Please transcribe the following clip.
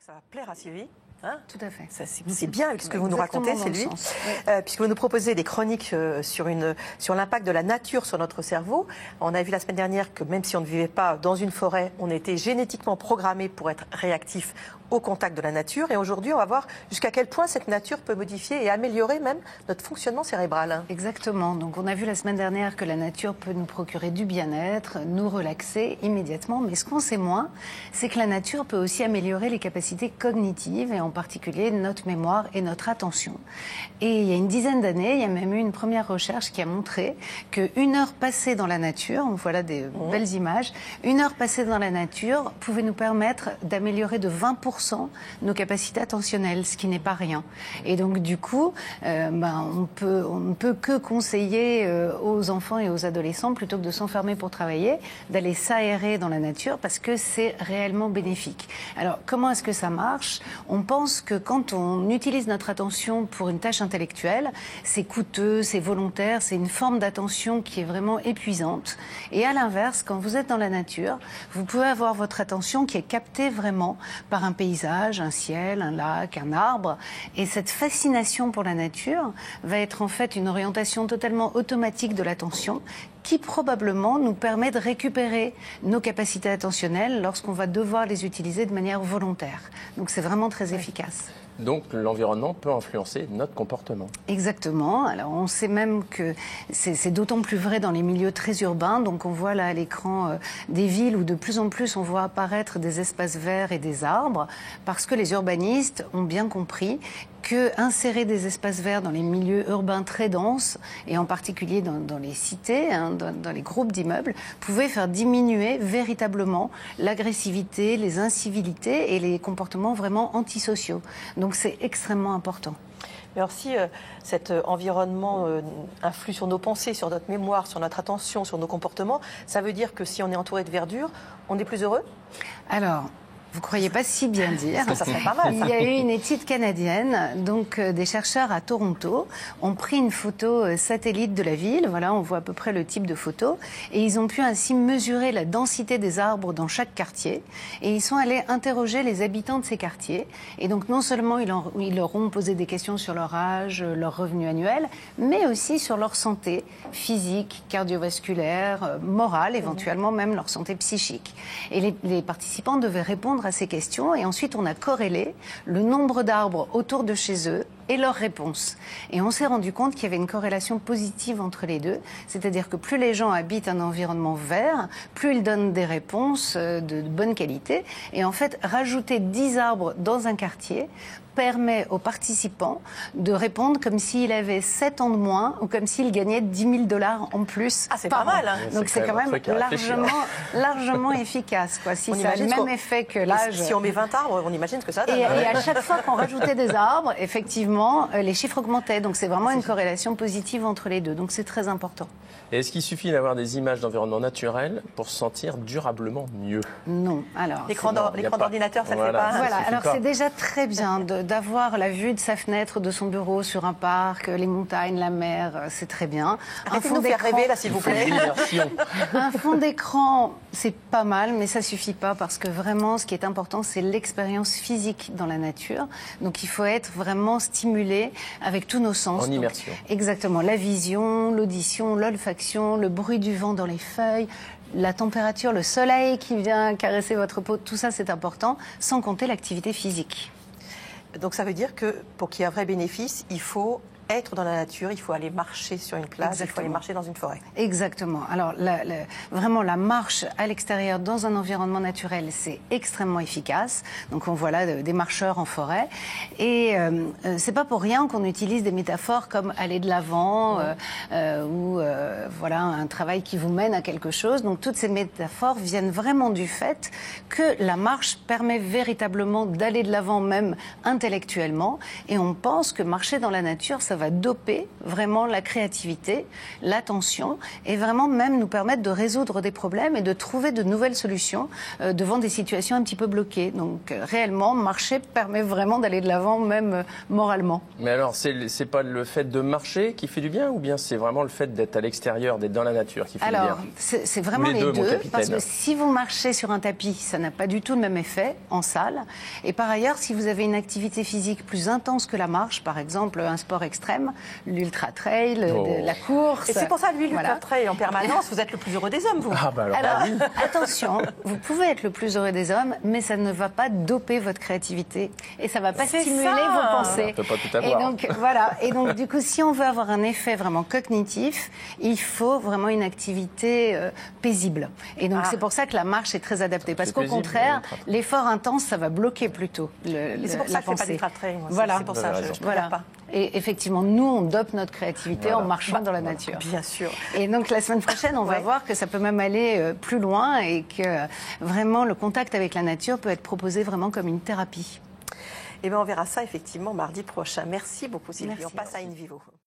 que ça va plaire à Sylvie. Hein, tout à fait. C'est bien avec ce que vous nous racontez, Sylvie, puisque vous nous proposez des chroniques sur l'impact de la nature sur notre cerveau. On a vu la semaine dernière que même si on ne vivait pas dans une forêt, on était génétiquement programmé pour être réactif au contact de la nature. Et aujourd'hui, on va voir jusqu'à quel point cette nature peut modifier et améliorer même notre fonctionnement cérébral. Exactement. Donc on a vu la semaine dernière que la nature peut nous procurer du bien-être, nous relaxer immédiatement. Mais ce qu'on sait moins, c'est que la nature peut aussi améliorer les capacités cognitives et en particulier notre mémoire et notre attention. Et il y a une dizaine d'années, il y a même eu une première recherche qui a montré qu'une heure passée dans la nature, voilà des belles images, une heure passée dans la nature pouvait nous permettre d'améliorer de 20% nos capacités attentionnelles, ce qui n'est pas rien. Et donc du coup, on ne peut que conseiller aux enfants et aux adolescents, plutôt que de s'enfermer pour travailler, d'aller s'aérer dans la nature parce que c'est réellement bénéfique. Alors comment est-ce que ça marche ? On pense que quand on utilise notre attention pour une tâche intellectuelle, c'est coûteux, c'est volontaire, c'est une forme d'attention qui est vraiment épuisante. Et à l'inverse, quand vous êtes dans la nature, vous pouvez avoir votre attention qui est captée vraiment par un paysage, un ciel, un lac, un arbre. Et cette fascination pour la nature va être en fait une orientation totalement automatique de l'attention qui probablement nous permet de récupérer nos capacités attentionnelles lorsqu'on va devoir les utiliser de manière volontaire. Donc c'est vraiment très efficace. Donc l'environnement peut influencer notre comportement. Exactement. Alors on sait même que c'est d'autant plus vrai dans les milieux très urbains. Donc on voit là à l'écran des villes où de plus en plus on voit apparaître des espaces verts et des arbres parce que les urbanistes ont bien compris que insérer des espaces verts dans les milieux urbains très denses, et en particulier dans les cités, dans les groupes d'immeubles, pouvait faire diminuer véritablement l'agressivité, les incivilités et les comportements vraiment antisociaux. Donc c'est extrêmement important. Mais alors si cet environnement influe sur nos pensées, sur notre mémoire, sur notre attention, sur nos comportements, ça veut dire que si on est entouré de verdure, on est plus heureux ? Alors, vous ne croyez pas si bien dire. Ça serait pas mal, ça. Il y a eu une étude canadienne, donc des chercheurs à Toronto ont pris une photo satellite de la ville, voilà, on voit à peu près le type de photo, et ils ont pu ainsi mesurer la densité des arbres dans chaque quartier, et ils sont allés interroger les habitants de ces quartiers, et donc non seulement ils leur ont posé des questions sur leur âge, leur revenu annuel, mais aussi sur leur santé physique, cardiovasculaire, morale, éventuellement même leur santé psychique. Et les participants devaient répondre à ces questions et ensuite on a corrélé le nombre d'arbres autour de chez eux et leurs réponses. Et on s'est rendu compte qu'il y avait une corrélation positive entre les deux, c'est-à-dire que plus les gens habitent un environnement vert, plus ils donnent des réponses de bonne qualité. Et en fait, rajouter 10 arbres dans un quartier permet aux participants de répondre comme s'il avait 7 ans de moins ou comme s'il gagnait $10 000 en plus. Ah, c'est pas mal, hein. Donc c'est quand même largement efficace, quoi. Si ça a le même effet que l'âge. Si on met 20 arbres, on imagine ce que ça donne. Et à chaque fois qu'on rajoutait des arbres, effectivement, les chiffres augmentaient. Donc c'est vraiment une corrélation positive entre les deux. Donc c'est très important. Et est-ce qu'il suffit d'avoir des images d'environnement naturel pour se sentir durablement mieux ? Non. Alors, l'écran d'ordinateur, ça ne fait pas. Voilà. Alors c'est déjà très bien d'avoir la vue de sa fenêtre, de son bureau sur un parc, les montagnes, la mer, c'est très bien. Arrêtez de nous faire rêver là, s'il vous plaît. Un fond d'écran, c'est pas mal, mais ça suffit pas parce que vraiment, ce qui est important, c'est l'expérience physique dans la nature. Donc il faut être vraiment stimulé avec tous nos sens. En immersion. Donc, exactement. La vision, l'audition, l'olfaction, le bruit du vent dans les feuilles, la température, le soleil qui vient caresser votre peau, tout ça c'est important, sans compter l'activité physique. Donc ça veut dire que pour qu'il y ait un vrai bénéfice, il faut être dans la nature, il faut aller marcher sur une plage, il faut aller marcher dans une forêt. Exactement. Alors vraiment la marche à l'extérieur dans un environnement naturel, c'est extrêmement efficace. Donc on voit là des marcheurs en forêt. Et c'est pas pour rien qu'on utilise des métaphores comme aller de l'avant ou voilà un travail qui vous mène à quelque chose. Donc toutes ces métaphores viennent vraiment du fait que la marche permet véritablement d'aller de l'avant même intellectuellement. Et on pense que marcher dans la nature, ça va doper vraiment la créativité, l'attention et vraiment même nous permettre de résoudre des problèmes et de trouver de nouvelles solutions devant des situations un petit peu bloquées. Donc réellement, marcher permet vraiment d'aller de l'avant, même moralement. Mais alors, c'est pas le fait de marcher qui fait du bien ou bien c'est vraiment le fait d'être à l'extérieur, d'être dans la nature qui fait du bien? Alors, c'est vraiment les deux, parce que si vous marchez sur un tapis, ça n'a pas du tout le même effet en salle. Et par ailleurs, si vous avez une activité physique plus intense que la marche, par exemple un sport extrême, l'ultra-trail, la course... Et c'est pour ça, lui, l'ultra-trail en permanence, vous êtes le plus heureux des hommes, vous. Ah bah alors attention, vous pouvez être le plus heureux des hommes, mais ça ne va pas doper votre créativité et ça ne va pas stimuler vos pensées. On peut pas tout avoir. Et donc, voilà. Et donc, du coup, si on veut avoir un effet vraiment cognitif, il faut vraiment une activité paisible. Et donc, c'est pour ça que la marche est très adaptée. Parce qu'au contraire, l'effort intense, ça va bloquer plutôt c'est pour ça que je fais pas d'ultra-trail. Voilà. C'est pour ça que je ne voilà. pas. Et effectivement, nous, on dope notre créativité en marchant dans la nature. Bien sûr. Et donc, la semaine prochaine, on va voir que ça peut même aller plus loin et que vraiment, le contact avec la nature peut être proposé vraiment comme une thérapie. Eh bien, on verra ça effectivement mardi prochain. Merci beaucoup, Sylvie. Merci. On passe à In Vivo.